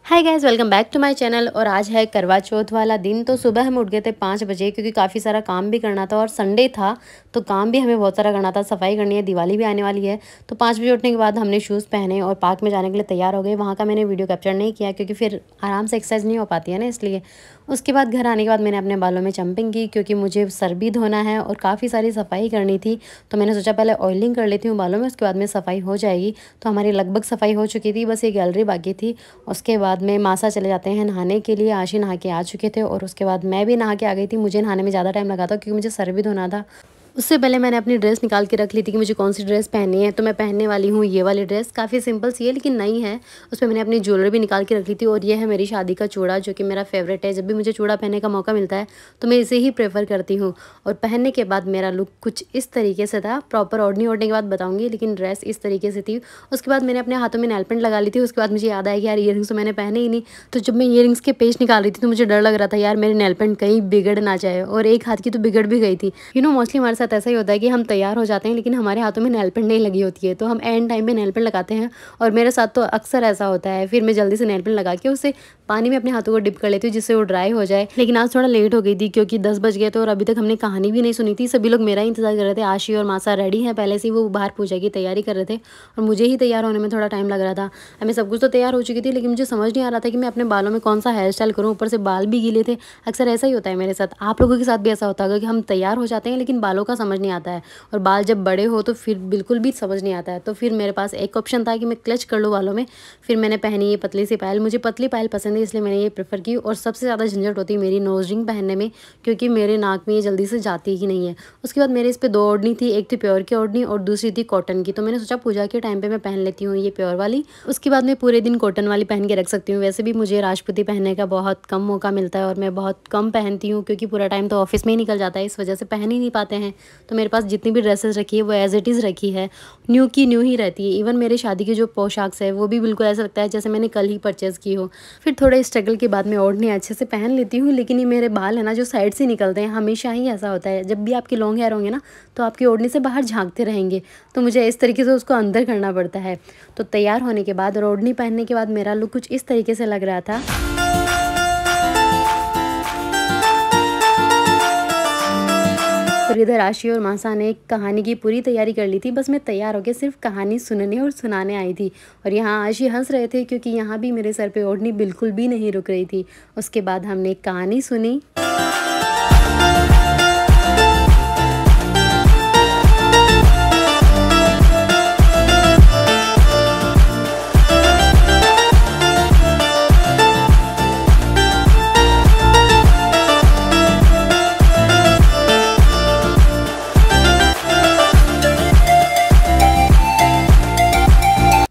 Hi guys, welcome back to my channel. और आज है करवा चौथ वाला दिन। तो सुबह हम उठ गए थे 5 बजे क्योंकि काफ़ी सारा काम भी करना था और संडे था तो काम भी हमें बहुत सारा करना था। सफाई करनी है, दिवाली भी आने वाली है। तो 5 बजे उठने के बाद हमने शूज़ पहने और पार्क में जाने के लिए तैयार हो गए। वहाँ का मैंने वीडियो कैप्चर नहीं किया क्योंकि फिर आराम से एक्सरसाइज नहीं हो पाती है ना, इसलिए। उसके बाद घर आने के बाद मैंने अपने बालों में चंपिंग की क्योंकि मुझे सर भी धोना है और काफ़ी सारी सफाई करनी थी। तो मैंने सोचा पहले ऑयलिंग कर लेती हूँ बालों में, उसके बाद में सफाई हो जाएगी। तो हमारी लगभग सफाई हो चुकी थी, बस ये गैलरी बाकी थी। उसके बाद में मासा चले जाते हैं नहाने के लिए। आशी नहा के आ चुके थे और उसके बाद मैं भी नहा के आ गई थी। मुझे नहाने में ज़्यादा टाइम लगा था क्योंकि मुझे सर भी धोना था। उससे पहले मैंने अपनी ड्रेस निकाल के रख ली थी कि मुझे कौन सी ड्रेस पहननी है। तो मैं पहनने वाली हूँ ये वाली ड्रेस, काफ़ी सिंपल सी है लेकिन नई है। उस पर मैंने अपनी ज्वेलरी भी निकाल के रख ली थी और ये है मेरी शादी का चूड़ा जो कि मेरा फेवरेट है। जब भी मुझे चूड़ा पहनने का मौका मिलता है तो मैं इसे ही प्रेफर करती हूँ। और पहनने के बाद मेरा लुक कुछ इस तरीके से था। प्रॉपर ओढ़ने के बाद बताऊँगी, लेकिन ड्रेस इस तरीके से थी। उसके बाद मैंने अपने हाथों में नेल पेंट लगा ली थी। उसके बाद मुझे याद आया कि यार ईयरिंग्स तो मैंने पहने ही नहीं। तो जब मैं ईयरिंग्स के पेच निकाल रही थी तो मुझे डर लग रहा था यार मेरे नेल पेंट कहीं बिगड़ ना जाए, और एक हाथ की तो बिगड़ भी गई थी। मोस्टली हमारे साथ ऐसा ही होता है कि हम तैयार हो जाते हैं लेकिन हमारे हाथों में नेल पेंट नहीं लगी होती है, तो हम एंड टाइम पे नेल पेंट लगाते हैं। और मेरे साथ तो अक्सर ऐसा होता है। फिर मैं जल्दी से नेल पेंट लगा के उसे पानी में अपने हाथों को डिप कर लेती हूँ जिससे वो ड्राई हो जाए। लेकिन आज थोड़ा लेट हो गई थी क्योंकि 10 बज गए थे और अभी तक हमने कहानी भी नहीं सुनी थी। सभी लोग मेरा इंतजार कर रहे थे। आशी और मासा रेडी हैं पहले से, वो बाहर पूजा की तैयारी कर रहे थे और मुझे ही तैयार होने में थोड़ा टाइम लग रहा था। हमें सब कुछ तो तैयार हो चुकी थी लेकिन मुझे समझ नहीं आ रहा था कि मैं अपने बालों में कौन सा हेयर स्टाइल करूँ। ऊपर से बाल भी गीले थे। अक्सर ऐसा ही होता है मेरे साथ, आप लोगों के साथ भी ऐसा होता होगा कि हम तैयार हो जाते हैं लेकिन बालों का समझ नहीं आता है, और बाल जब बड़े हो तो फिर बिल्कुल भी समझ नहीं आता है। तो फिर मेरे पास एक ऑप्शन था कि मैं क्लच कर लूँ बालों में। फिर मैंने पहनी ये पतली सी पायल। मुझे पतली पायल पसंद है इसलिए मैंने ये प्रेफर की। और सबसे ज़्यादा झंझट होती है मेरी नोज रिंग पहनने में क्योंकि मेरे नाक में ये जल्दी से जाती ही नहीं है। उसके बाद मेरे इस पर 2 ओढ़नी थी, एक थी प्योर की ओढ़नी और दूसरी थी कॉटन की। तो मैंने सोचा पूजा के टाइम पर मैं पहन लेती हूँ ये प्योर वाली, उसके बाद मैं पूरे दिन कॉटन वाली पहन के रख सकती हूँ। वैसे भी मुझे राजपूती पहनने का बहुत कम मौका मिलता है और मैं बहुत कम पहनती हूँ क्योंकि पूरा टाइम तो ऑफिस में ही निकल जाता है, इस वजह से पहन ही नहीं पाते हैं। तो मेरे पास जितनी भी ड्रेसेस रखी है वो एज इट इज़ रखी है, न्यू की न्यू ही रहती है। इवन मेरे शादी की जो पोशाक है वो भी बिल्कुल ऐसा लगता है जैसे मैंने कल ही परचेज़ की हो। फिर थोड़े स्ट्रगल के बाद मैं ओढ़ने अच्छे से पहन लेती हूँ, लेकिन ये मेरे बाल है ना जो साइड से निकलते हैं, हमेशा ही ऐसा होता है। जब भी आपके लॉन्ग हेयर होंगे ना तो आपके ओढ़ने से बाहर झाँकते रहेंगे, तो मुझे इस तरीके से उसको अंदर करना पड़ता है। तो तैयार होने के बाद और ओढ़नी पहनने के बाद मेरा लुक कुछ इस तरीके से लग रहा था। और इधर आशी और मासा ने कहानी की पूरी तैयारी कर ली थी। बस मैं तैयार होकर सिर्फ कहानी सुनने और सुनाने आई थी। और यहाँ आशी हंस रहे थे क्योंकि यहाँ भी मेरे सर पे ओढ़नी बिल्कुल भी नहीं रुक रही थी। उसके बाद हमने कहानी सुनी।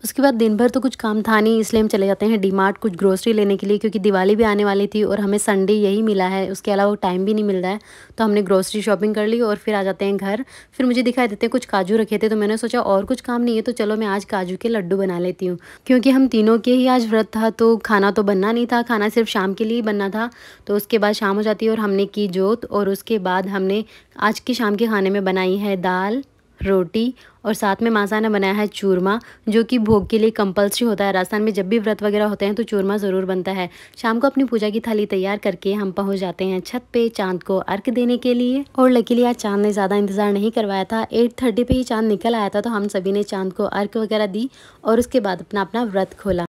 उसके बाद दिन भर तो कुछ काम था नहीं, इसलिए हम चले जाते हैं डीमार्ट कुछ ग्रोसरी लेने के लिए क्योंकि दिवाली भी आने वाली थी और हमें संडे यही मिला है, उसके अलावा टाइम भी नहीं मिल रहा है। तो हमने ग्रोसरी शॉपिंग कर ली और फिर आ जाते हैं घर। फिर मुझे दिखाई देते हैं कुछ काजू रखे थे तो मैंने सोचा और कुछ काम नहीं है तो चलो मैं आज काजू के लड्डू बना लेती हूँ। क्योंकि हम तीनों के ही आज व्रत था तो खाना तो बनना नहीं था, खाना सिर्फ शाम के लिए ही बनना था। तो उसके बाद शाम हो जाती है और हमने की जोत, और उसके बाद हमने आज की शाम के खाने में बनाई है दाल, रोटी और साथ में मासा ने बनाया है चूरमा, जो कि भोग के लिए कंपल्सरी होता है। राजस्थान में जब भी व्रत वगैरह होते हैं तो चूरमा ज़रूर बनता है। शाम को अपनी पूजा की थाली तैयार करके हम पहुंच जाते हैं छत पे चांद को अर्घ देने के लिए। और लकीली आज चांद ने ज़्यादा इंतज़ार नहीं करवाया था, 8:30 पे ही चांद निकल आया था। तो हम सभी ने चांद को अर्घ वगैरह दी और उसके बाद अपना अपना व्रत खोला।